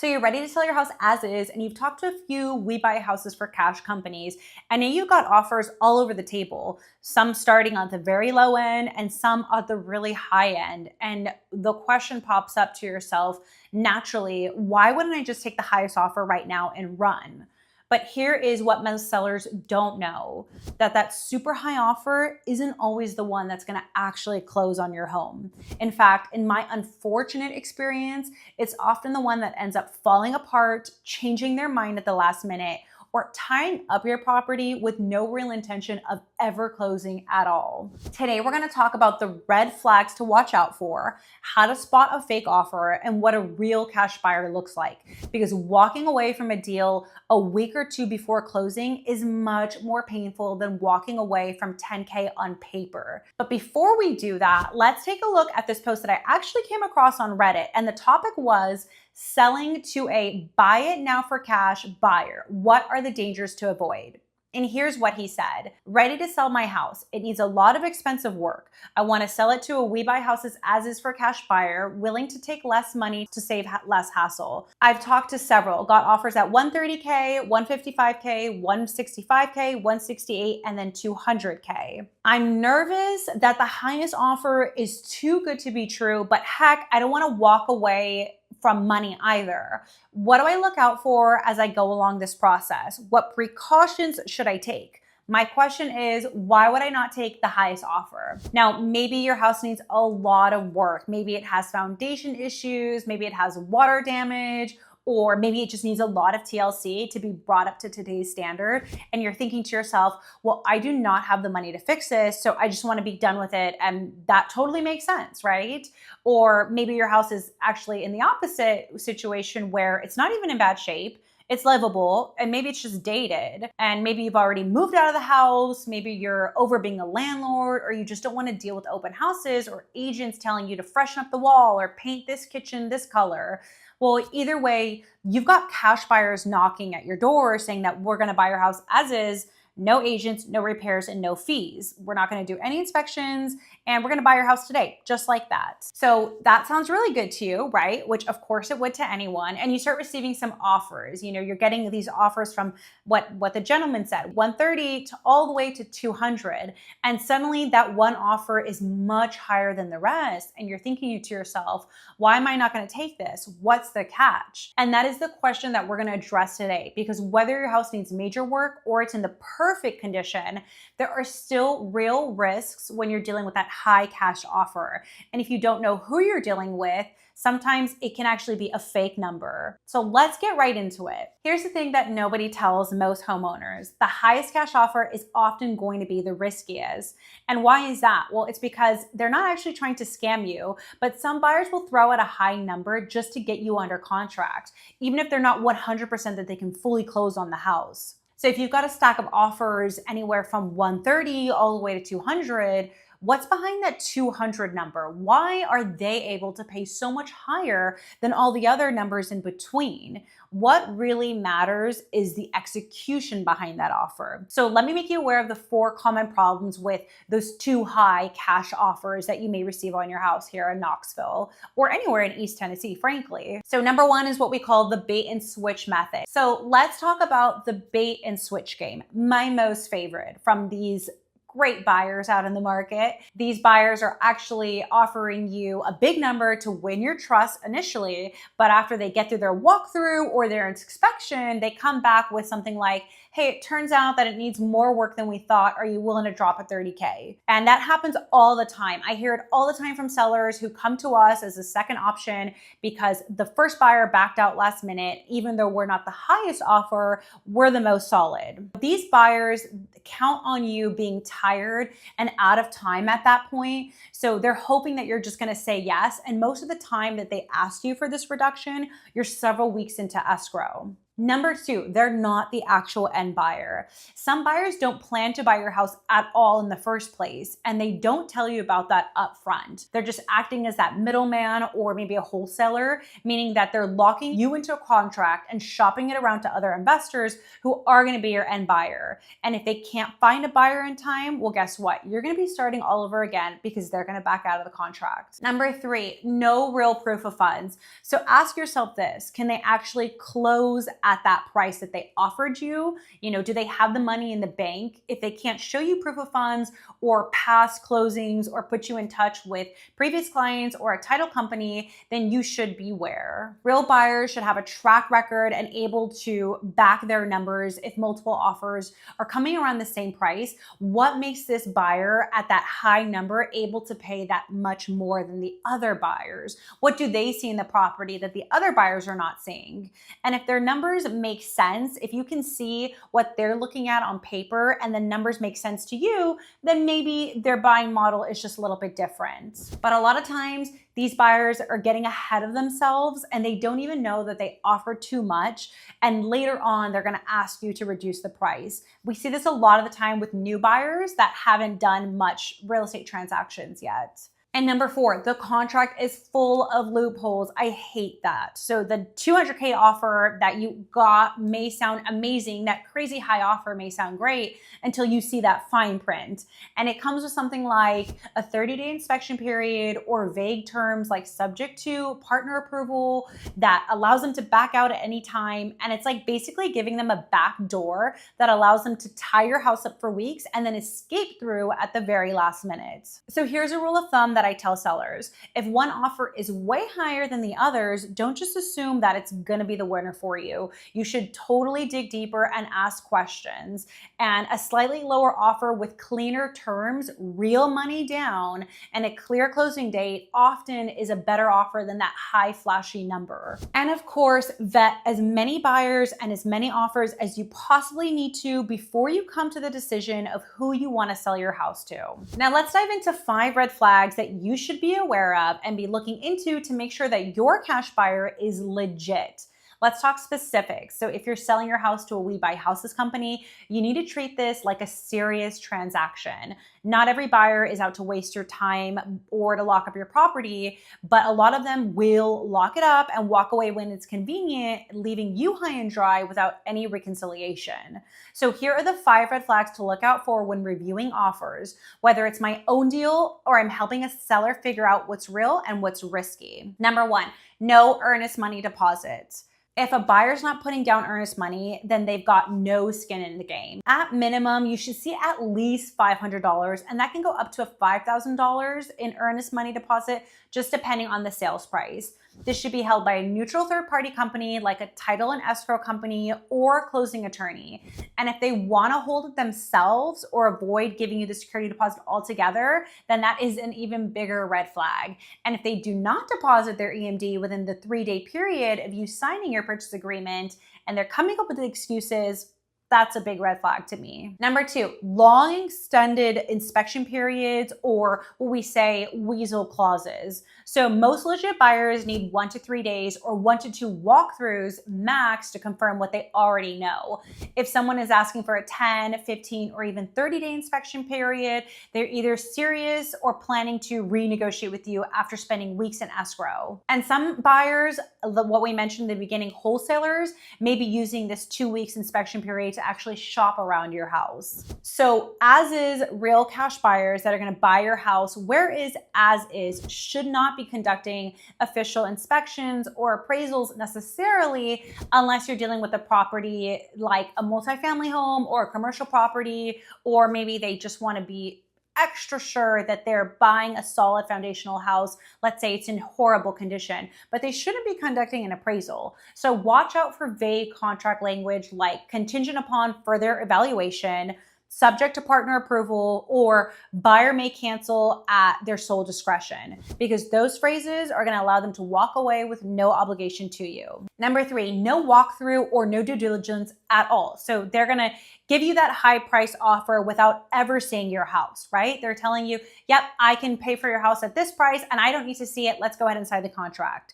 So you're ready to sell your house as is, and you've talked to a few We Buy Houses for Cash companies, and you've got offers all over the table, some starting at the very low end and some at the really high end. And the question pops up to yourself naturally, why wouldn't I just take the highest offer right now and run? But here is what most sellers don't know, that super high offer isn't always the one that's gonna actually close on your home. In fact, in my unfortunate experience, it's often the one that ends up falling apart, changing their mind at the last minute, or tying up your property with no real intention of ever closing at all. Today, we're gonna talk about the red flags to watch out for, how to spot a fake offer, and what a real cash buyer looks like. Because walking away from a deal a week or two before closing is much more painful than walking away from 10K on paper. But before we do that, let's take a look at this post that I actually came across on Reddit. And the topic was selling to a buy it now for cash buyer. What are the dangers to avoid? And here's what he said. Ready to sell my house. It needs a lot of expensive work. I want to sell it to a We Buy Houses as is for cash buyer, willing to take less money to save less hassle. I've talked to several, got offers at 130K, 155K, 165K, 168, and then 200K. I'm nervous that the highest offer is too good to be true, but heck, I don't want to walk away from money either. What do I look out for as I go along this process? What precautions should I take? My question is, why would I not take the highest offer? Now, maybe your house needs a lot of work. Maybe it has foundation issues, maybe it has water damage, or maybe it just needs a lot of TLC to be brought up to today's standard. And you're thinking to yourself, well, I do not have the money to fix this, so I just want to be done with it. And that totally makes sense, right? Or maybe your house is actually in the opposite situation where it's not even in bad shape. It's livable, and maybe it's just dated, and maybe you've already moved out of the house, maybe you're over being a landlord, or you just don't want to deal with open houses or agents telling you to freshen up the wall or paint this kitchen this color. Well, either way, you've got cash buyers knocking at your door saying that we're going to buy your house as is, no agents, no repairs, and no fees. We're not going to do any inspections, and we're going to buy your house today, just like that. So that sounds really good to you, right? Which of course it would to anyone. And you start receiving some offers. You know, you're getting these offers from what the gentleman said, 130 to all the way to 200. And suddenly that one offer is much higher than the rest. And you're thinking to yourself, why am I not going to take this? What's the catch? And that is the question that we're going to address today, because whether your house needs major work or it's in the perfect condition, there are still real risks when you're dealing with that high cash offer. And if you don't know who you're dealing with, sometimes it can actually be a fake number. So let's get right into it. Here's the thing that nobody tells most homeowners. The highest cash offer is often going to be the riskiest. And why is that? Well, it's because they're not actually trying to scam you, but some buyers will throw out a high number just to get you under contract, even if they're not 100% that they can fully close on the house. So if you've got a stack of offers anywhere from 130 all the way to 200, what's behind that 200 number? Why are they able to pay so much higher than all the other numbers in between? What really matters is the execution behind that offer. So let me make you aware of the 4 common problems with those too high cash offers that you may receive on your house here in Knoxville or anywhere in East Tennessee, frankly. So number 1 is what we call the bait and switch method. So let's talk about the bait and switch game, my most favorite from these great buyers out in the market. These buyers are actually offering you a big number to win your trust initially, but after they get through their walkthrough or their inspection, they come back with something like, hey, it turns out that it needs more work than we thought. Are you willing to drop a 30K? And that happens all the time. I hear it all the time from sellers who come to us as a second option because the first buyer backed out last minute. Even though we're not the highest offer, we're the most solid. These buyers count on you being tired and out of time at that point. So they're hoping that you're just going to say yes. And most of the time that they ask you for this reduction, you're several weeks into escrow. Number two, they're not the actual end buyer. Some buyers don't plan to buy your house at all in the first place, and they don't tell you about that upfront. They're just acting as that middleman or maybe a wholesaler, meaning that they're locking you into a contract and shopping it around to other investors who are going to be your end buyer. And if they can't find a buyer in time, well, guess what? You're going to be starting all over again because they're going to back out of the contract. Number three, no real proof of funds. So ask yourself this, can they actually close at that price that they offered you? Do they have the money in the bank? If they can't show you proof of funds or past closings or put you in touch with previous clients or a title company, then you should beware. Real buyers should have a track record and able to back their numbers if multiple offers are coming around the same price. What makes this buyer at that high number able to pay that much more than the other buyers? What do they see in the property that the other buyers are not seeing? And if their numbers make sense, if you can see what they're looking at on paper and the numbers make sense to you, then maybe their buying model is just a little bit different. But a lot of times, these buyers are getting ahead of themselves and they don't even know that they offer too much. And later on, they're going to ask you to reduce the price. We see this a lot of the time with new buyers that haven't done much real estate transactions yet. And number four, the contract is full of loopholes. I hate that. So the $200K offer that you got may sound amazing. That crazy high offer may sound great until you see that fine print. And it comes with something like a 30-day inspection period or vague terms like subject to partner approval that allows them to back out at any time. And it's like basically giving them a back door that allows them to tie your house up for weeks and then escape through at the very last minute. So here's a rule of thumb that I tell sellers. If one offer is way higher than the others, don't just assume that it's going to be the winner for you. You should totally dig deeper and ask questions. And a slightly lower offer with cleaner terms, real money down, and a clear closing date often is a better offer than that high flashy number. And of course, vet as many buyers and as many offers as you possibly need to before you come to the decision of who you want to sell your house to. Now let's dive into 5 red flags that you should be aware of and be looking into to make sure that your cash buyer is legit. Let's talk specifics. So if you're selling your house to a We Buy Houses company, you need to treat this like a serious transaction. Not every buyer is out to waste your time or to lock up your property, but a lot of them will lock it up and walk away when it's convenient, leaving you high and dry without any reconciliation. So here are the 5 red flags to look out for when reviewing offers, whether it's my own deal or I'm helping a seller figure out what's real and what's risky. Number 1, no earnest money deposits. If a buyer's not putting down earnest money, then they've got no skin in the game. At minimum, you should see at least $500, and that can go up to $5,000 in earnest money deposit, just depending on the sales price. This should be held by a neutral third-party company like a title and escrow company or a closing attorney. And if they want to hold it themselves or avoid giving you the security deposit altogether, then that is an even bigger red flag. And if they do not deposit their EMD within the 3-day period of you signing your purchase agreement and they're coming up with the excuses, that's a big red flag to me. Number 2, long extended inspection periods, or what we say weasel clauses. So most legit buyers need 1 to 3 days or 1 to 2 walkthroughs max to confirm what they already know. If someone is asking for a 10, 15, or even 30-day inspection period, they're either serious or planning to renegotiate with you after spending weeks in escrow. And some buyers, what we mentioned in the beginning, wholesalers, may be using this 2 weeks inspection period to actually shop around your house. So as is, real cash buyers that are going to buy your house, whereas as is should not be conducting official inspections or appraisals necessarily unless you're dealing with a property like a multifamily home or a commercial property, or maybe they just want to be extra sure that they're buying a solid foundational house. Let's say it's in horrible condition, but they shouldn't be conducting an appraisal. So watch out for vague contract language like contingent upon further evaluation, subject to partner approval, or buyer may cancel at their sole discretion, because those phrases are going to allow them to walk away with no obligation to you. Number 3, no walkthrough or no due diligence at all. So they're going to give you that high price offer without ever seeing your house, right? They're telling you, yep, I can pay for your house at this price and I don't need to see it. Let's go ahead and sign the contract.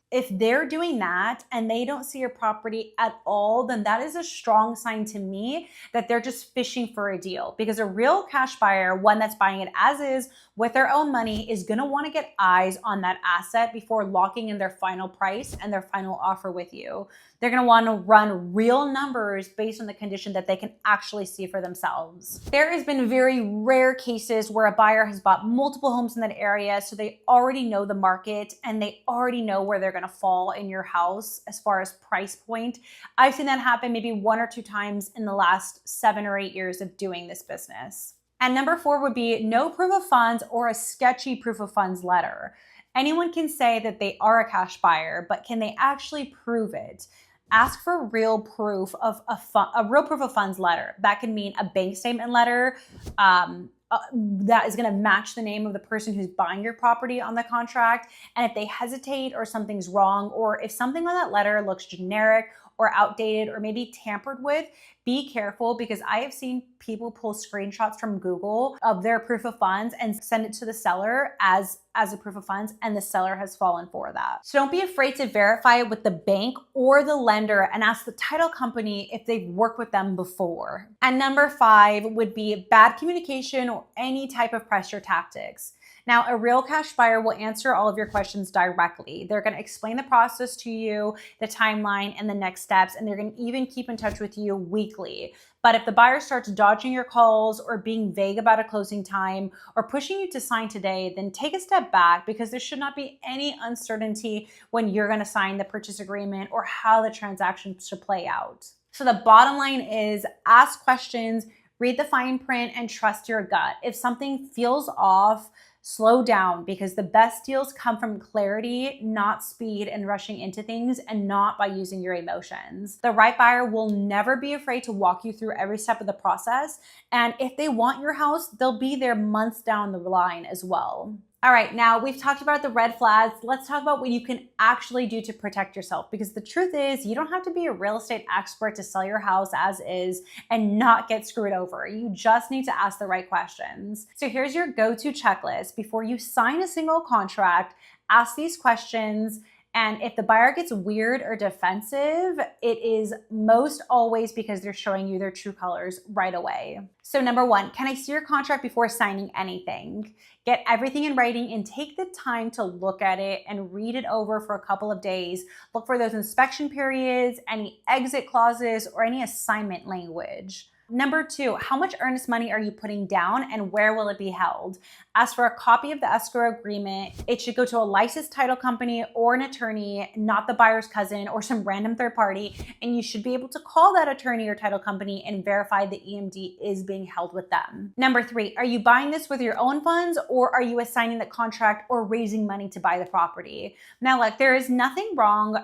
If they're doing that and they don't see your property at all, then that is a strong sign to me that they're just fishing for a deal. Because a real cash buyer, one that's buying it as is with their own money, is going to want to get eyes on that asset before locking in their final price and their final offer with you. They're going to want to run real numbers based on the condition that they can actually see for themselves. There has been very rare cases where a buyer has bought multiple homes in that area, so they already know the market and they already know where they're going to fall in your house as far as price point. I've seen that happen maybe 1 or 2 times in the last 7 or 8 years of doing this business. And number 4 would be no proof of funds or a sketchy proof of funds letter. Anyone can say that they are a cash buyer, but can they actually prove it? Ask for real proof of a real proof of funds letter. That can mean a bank statement letter that is going to match the name of the person who's buying your property on the contract. And if they hesitate or something's wrong, or if something on that letter looks generic or outdated or maybe tampered with, be careful, because I have seen people pull screenshots from Google of their proof of funds and send it to the seller as a proof of funds, and the seller has fallen for that. So don't be afraid to verify it with the bank or the lender and ask the title company if they've worked with them before. And number 5 would be bad communication or any type of pressure tactics. Now, a real cash buyer will answer all of your questions directly. They're going to explain the process to you, the timeline, and the next steps, and they're going to even keep in touch with you weekly. But if the buyer starts dodging your calls or being vague about a closing time or pushing you to sign today, then take a step back, because there should not be any uncertainty when you're going to sign the purchase agreement or how the transaction should play out. So the bottom line is ask questions, read the fine print, and trust your gut. If something feels off, slow down, because the best deals come from clarity, not speed and rushing into things, and not by using your emotions. The right buyer will never be afraid to walk you through every step of the process. And if they want your house, they'll be there months down the line as well. All right, now we've talked about the red flags. Let's talk about what you can actually do to protect yourself, because the truth is you don't have to be a real estate expert to sell your house as is and not get screwed over. You just need to ask the right questions. So here's your go-to checklist. Before you sign a single contract, ask these questions. And if the buyer gets weird or defensive, it is most always because they're showing you their true colors right away. So number 1, can I see your contract before signing anything? Get everything in writing and take the time to look at it and read it over for a couple of days. Look for those inspection periods, any exit clauses, or any assignment language. Number 2, how much earnest money are you putting down and where will it be held? Ask for a copy of the escrow agreement. It should go to a licensed title company or an attorney, not the buyer's cousin or some random third party. And you should be able to call that attorney or title company and verify the EMD is being held with them. Number 3, are you buying this with your own funds, or are you assigning the contract or raising money to buy the property? Now, look, there is nothing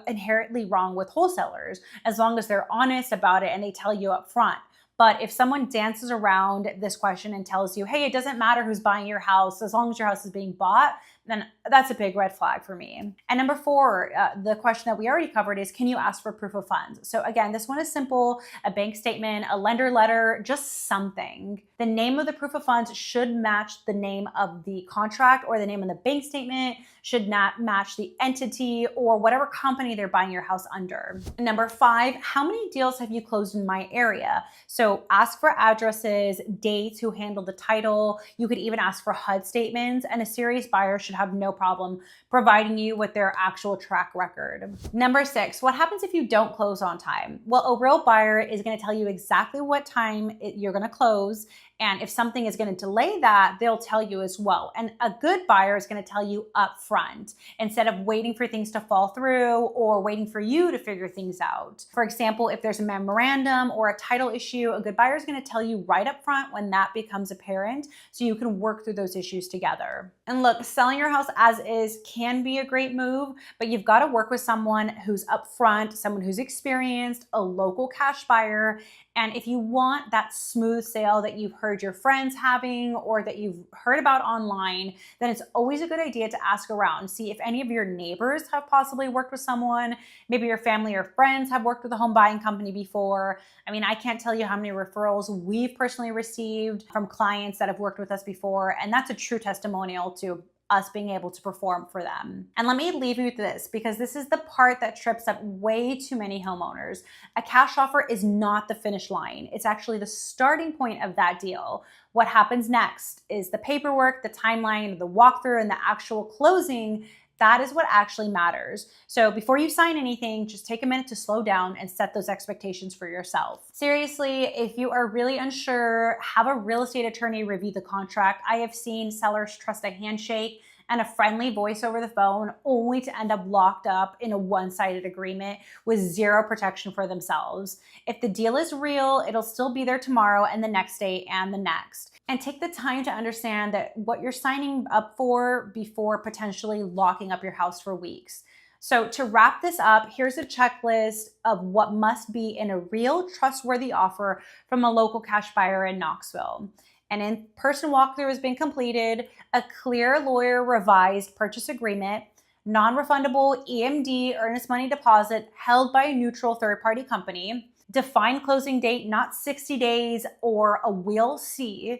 inherently wrong with wholesalers, as long as they're honest about it and they tell you up front. But if someone dances around this question and tells you, hey, it doesn't matter who's buying your house, as long as your house is being bought, then that's a big red flag for me. And number 4, the question that we already covered is, can you ask for proof of funds? So again, this one is simple: a bank statement, a lender letter, just something. The name of the proof of funds should match the name of the contract, or the name of the bank statement should not match the entity or whatever company they're buying your house under. Number 5, how many deals have you closed in my area? So ask for addresses, dates, who handled the title. You could even ask for HUD statements, and a serious buyer should have no problem providing you with their actual track record. Number 6, what happens if you don't close on time? Well, a real buyer is going to tell you exactly what time you're going to close. And if something is going to delay that, they'll tell you as well. And a good buyer is going to tell you up front, instead of waiting for things to fall through or waiting for you to figure things out. For example, if there's a memorandum or a title issue, a good buyer is going to tell you right up front when that becomes apparent, so you can work through those issues together. And look, selling your house as is can be a great move, but you've got to work with someone who's upfront, someone who's experienced, a local cash buyer. And if you want that smooth sale that you've heard your friends having or that you've heard about online, then it's always a good idea to ask around. See if any of your neighbors have possibly worked with someone. Maybe your family or friends have worked with a home buying company before. I mean, I can't tell you how many referrals we've personally received from clients that have worked with us before. And that's a true testimonial to us being able to perform for them. And let me leave you with this, because this is the part that trips up way too many homeowners. A cash offer is not the finish line. It's actually the starting point of that deal. What happens next is the paperwork, the timeline, the walkthrough, and the actual closing. That is what actually matters. So before you sign anything, just take a minute to slow down and set those expectations for yourself. Seriously, if you are really unsure, have a real estate attorney review the contract. I have seen sellers trust a handshake and a friendly voice over the phone only to end up locked up in a one-sided agreement with zero protection for themselves. If the deal is real, it'll still be there tomorrow and the next day and the next. And take the time to understand that what you're signing up for before potentially locking up your house for weeks. So to wrap this up, here's a checklist of what must be in a real trustworthy offer from a local cash buyer in Knoxville. An in-person walkthrough has been completed, a clear lawyer revised purchase agreement, non-refundable EMD earnest money deposit held by a neutral third-party company, defined closing date, not 60 days or a will see,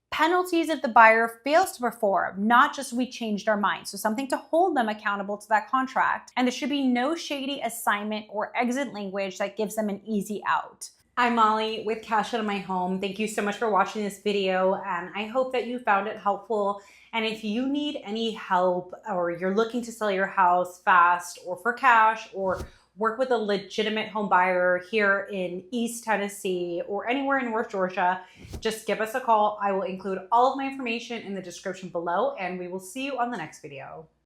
penalties if the buyer fails to perform, not just we changed our mind. So something to hold them accountable to that contract. And there should be no shady assignment or exit language that gives them an easy out. I'm Molly with Cash Out of My Home. Thank you so much for watching this video, and I hope that you found it helpful. And if you need any help, or you're looking to sell your house fast or for cash, or work with a legitimate home buyer here in East Tennessee or anywhere in North Georgia, just give us a call. I will include all of my information in the description below, and we will see you on the next video.